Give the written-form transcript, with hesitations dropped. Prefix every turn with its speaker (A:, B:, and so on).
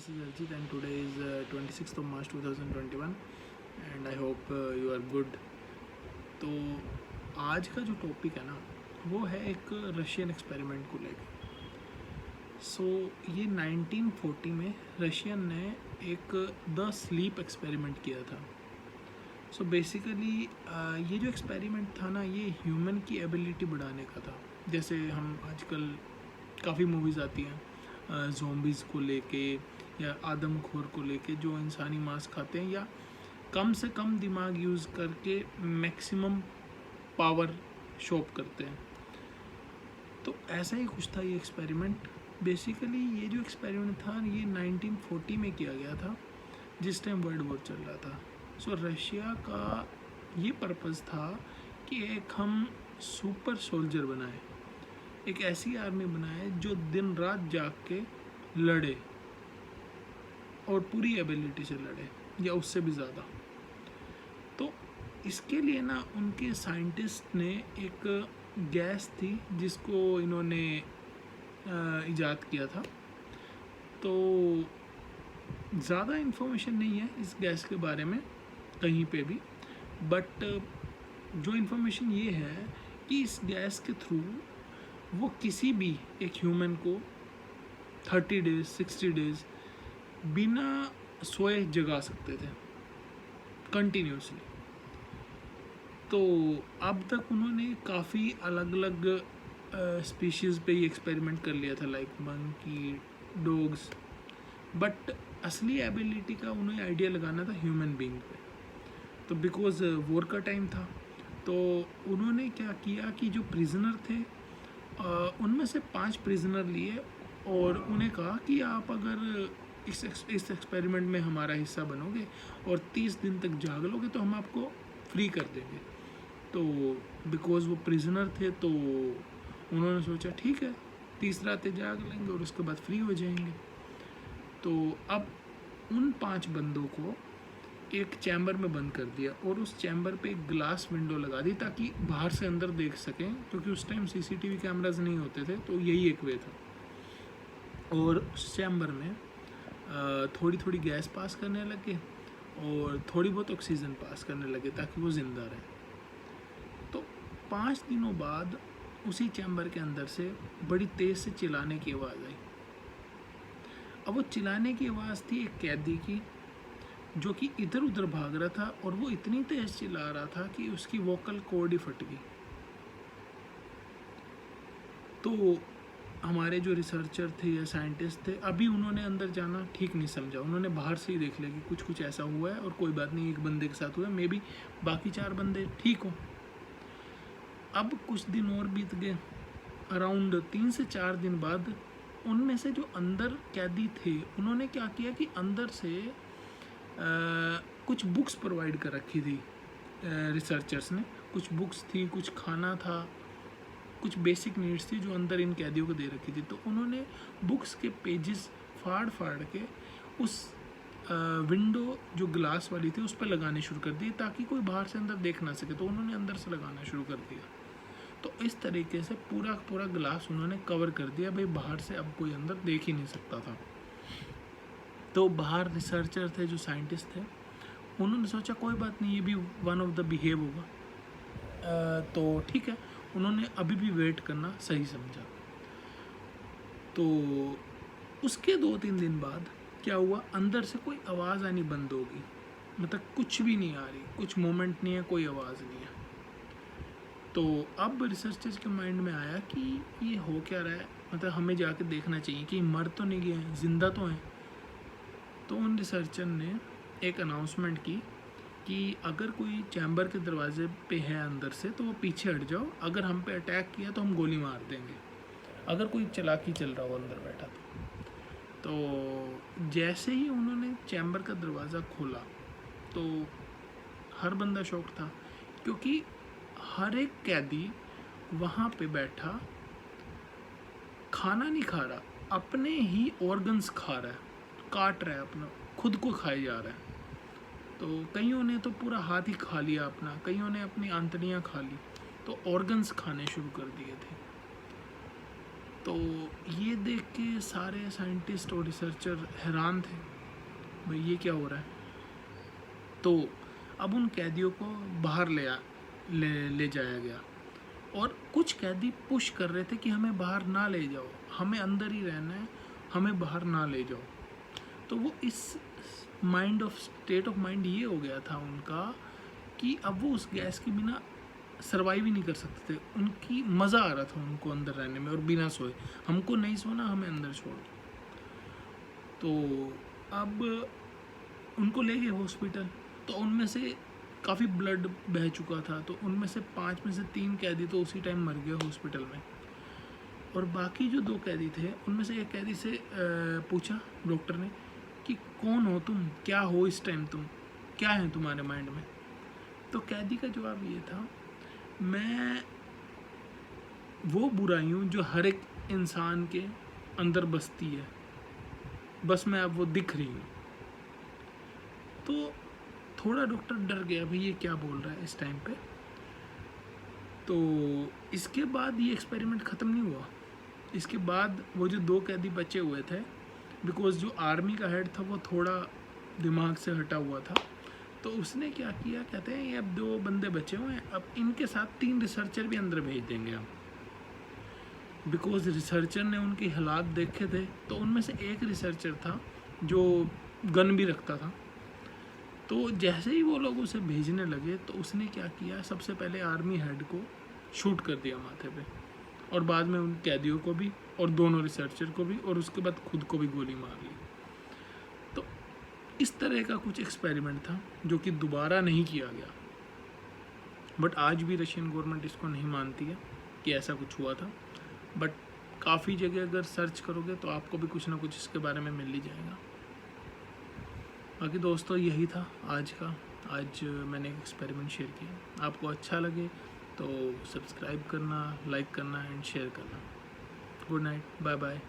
A: this is Arjit and today is 26th of March 2021 and I hope you are good. तो आज का जो topic है ना वो है एक रशियन एक्सपेरिमेंट को लेकर। ये 1940 में रशियन ने एक द स्लीप एक्सपेरिमेंट किया था। बेसिकली ये जो एक्सपेरिमेंट था ना ये ह्यूमन की एबिलिटी बढ़ाने का था। जैसे हम आजकल काफ़ी मूवीज़ आती हैं ज़ॉम्बीज़ को लेके या आदमखोर को लेके जो इंसानी मांस खाते हैं या कम से कम दिमाग यूज़ करके मैक्सिमम पावर शॉप करते हैं। तो ऐसा ही कुछ था ये एक्सपेरिमेंट। बेसिकली ये जो एक्सपेरिमेंट था ये 1940 में किया गया था जिस टाइम वर्ल्ड वॉर चल रहा था। रशिया का ये पर्पज़ था कि एक हम सुपर सोल्जर बनाए, एक ऐसी आर्मी बनाए जो दिन रात जाग के लड़े और पूरी एबिलिटी से लड़े या उससे भी ज़्यादा। तो इसके लिए ना उनके साइंटिस्ट ने एक गैस थी जिसको इन्होंने इजाद किया था। तो ज़्यादा इन्फॉर्मेशन नहीं है इस गैस के बारे में कहीं पे भी, बट जो इन्फॉर्मेशन ये है कि इस गैस के थ्रू वो किसी भी एक ह्यूमन को 30 डेज 60 डेज बिना सोए जगा सकते थे कंटिन्यूसली। तो अब तक उन्होंने काफ़ी अलग अलग स्पीशीज़ पे ये एक्सपेरिमेंट कर लिया था, लाइक मंकी, डॉग्स, बट असली एबिलिटी का उन्हें आइडिया लगाना था ह्यूमन बीइंग पे। तो बिकॉज वॉर का टाइम था तो उन्होंने क्या किया कि जो प्रिजनर थे उनमें से 5 प्रिजनर लिए और उन्हें कहा कि आप अगर इस एक्सपेरिमेंट में हमारा हिस्सा बनोगे और 30 दिन तक जाग लोगे तो हम आपको फ्री कर देंगे। तो बिकॉज वो प्रिजनर थे तो उन्होंने सोचा ठीक है 30 रातें जाग लेंगे और उसके बाद फ्री हो जाएंगे। तो अब उन 5 बंदों को एक चैम्बर में बंद कर दिया और उस चैम्बर पे एक ग्लास विंडो लगा दी ताकि बाहर से अंदर देख सकें, क्योंकि उस टाइम सीसीटीवी कैमराज नहीं होते थे। तो यही एक वे था। और उस चैम्बर में थोड़ी थोड़ी गैस पास करने लगे और थोड़ी बहुत ऑक्सीजन पास करने लगे ताकि वो ज़िंदा रहे। तो 5 दिनों बाद उसी चैम्बर के अंदर से बड़ी तेज़ से चिल्लाने की आवाज़ आई। अब वो चिल्लाने की आवाज़ थी एक कैदी की जो कि इधर उधर भाग रहा था और वो इतनी तेज़ चिल्ला रहा था कि उसकी वोकल कॉर्ड ही फट गई। तो हमारे जो रिसर्चर थे या साइंटिस्ट थे अभी उन्होंने अंदर जाना ठीक नहीं समझा, उन्होंने बाहर से ही देख लिया कि कुछ ऐसा हुआ है और कोई बात नहीं, एक बंदे के साथ हुआ है, मे बी बाकी 4 बंदे ठीक हों। अब कुछ दिन और बीत गए, अराउंड 3 से 4 दिन बाद उनमें से जो अंदर कैदी थे उन्होंने क्या किया कि अंदर से कुछ बुक्स प्रोवाइड कर रखी थी रिसर्चर्स ने। कुछ बुक्स थी, कुछ खाना था, कुछ बेसिक नीड्स थी जो अंदर इन कैदियों को दे रखी थी। तो उन्होंने बुक्स के पेजेस फाड़ फाड़ के उस विंडो जो ग्लास वाली थी उस पर लगाने शुरू कर दिए ताकि कोई बाहर से अंदर देख ना सके। तो उन्होंने अंदर से लगाना शुरू कर दिया। तो इस तरीके से पूरा ग्लास उन्होंने कवर कर दिया, भाई बाहर से अब कोई अंदर देख ही नहीं सकता था। तो बाहर रिसर्चर थे जो साइंटिस्ट थे उन्होंने सोचा कोई बात नहीं, ये भी वन ऑफ द बिहेव होगा। तो ठीक है, उन्होंने अभी भी वेट करना सही समझा। तो उसके 2-3 दिन बाद क्या हुआ, अंदर से कोई आवाज़ आनी बंद हो गई, मतलब कुछ भी नहीं आ रही, कुछ मोमेंट नहीं है, कोई आवाज़ नहीं है। तो अब रिसर्चर्स के माइंड में आया कि ये हो क्या रहा है, मतलब हमें जाके देखना चाहिए कि मर तो नहीं गए हैं, ज़िंदा तो हैं। तो उन रिसर्चर ने एक अनाउंसमेंट की कि अगर कोई चैम्बर के दरवाजे पे है अंदर से तो वो पीछे हट जाओ, अगर हम पे अटैक किया तो हम गोली मार देंगे, अगर कोई चालाकी चल रहा हो अंदर बैठा तो जैसे ही उन्होंने चैम्बर का दरवाज़ा खोला तो हर बंदा शॉक था, क्योंकि हर एक कैदी वहाँ पे बैठा खाना नहीं खा रहा, अपने ही ऑर्गन्स खा रहा है, काट रहा है, अपना खुद को खाए जा रहा है। तो कईयों ने तो पूरा हाथ ही खा लिया अपना, कईयों ने अपनी आंतड़ियाँ खा ली, तो ऑर्गन्स खाने शुरू कर दिए थे। तो ये देख के सारे साइंटिस्ट और रिसर्चर हैरान थे, भाई ये क्या हो रहा है। तो अब उन कैदियों को बाहर ले जाया गया, और कुछ कैदी पुश कर रहे थे कि हमें बाहर ना ले जाओ, हमें अंदर ही रहना है, हमें बाहर ना ले जाओ। तो वो इस स्टेट ऑफ माइंड ये हो गया था उनका कि अब वो उस गैस के बिना सर्वाइव ही नहीं कर सकते थे। उनकी मज़ा आ रहा था उनको अंदर रहने में और बिना सोए, हमको नहीं सोना, हमें अंदर छोड़ दो। तो अब उनको ले गए हॉस्पिटल। तो उनमें से काफ़ी ब्लड बह चुका था, तो उनमें से 5 में से 3 कैदी तो उसी टाइम मर गए हॉस्पिटल में। और बाकी जो 2 कैदी थे उनमें से एक कैदी से पूछा डॉक्टर ने कि कौन हो तुम, क्या हो इस टाइम, तुम क्या है तुम्हारे माइंड में। तो कैदी का जवाब ये था, मैं वो बुराई हूँ जो हर एक इंसान के अंदर बसती है, बस मैं अब वो दिख रही हूँ। तो थोड़ा डॉक्टर डर गया, भाई ये क्या बोल रहा है इस टाइम पे। तो इसके बाद ये एक्सपेरिमेंट ख़त्म नहीं हुआ। इसके बाद वो जो 2 कैदी बचे हुए थे, बिकॉज जो आर्मी का हेड था वो थोड़ा दिमाग से हटा हुआ था, तो उसने क्या किया, कहते हैं ये अब 2 बंदे बचे हुए हैं, अब इनके साथ 3 रिसर्चर भी अंदर भेज देंगे हम। बिकॉज रिसर्चर ने उनके हालात देखे थे, तो उनमें से एक रिसर्चर था जो गन भी रखता था। तो जैसे ही वो लोग उसे भेजने लगे, तो उसने क्या किया, सबसे पहले आर्मी हेड को शूट कर दिया माथे पे, और बाद में उन कैदियों को भी और दोनों रिसर्चर को भी, और उसके बाद खुद को भी गोली मार ली। तो इस तरह का कुछ एक्सपेरिमेंट था जो कि दोबारा नहीं किया गया, बट आज भी रशियन गवर्नमेंट इसको नहीं मानती है कि ऐसा कुछ हुआ था। बट काफ़ी जगह अगर सर्च करोगे तो आपको भी कुछ ना कुछ इसके बारे में मिल ही जाएगा। बाकी दोस्तों यही था आज मैंने एक एक्सपेरिमेंट शेयर किया। आपको अच्छा लगे तो सब्सक्राइब करना, लाइक करना एंड शेयर करना। Good night, bye bye.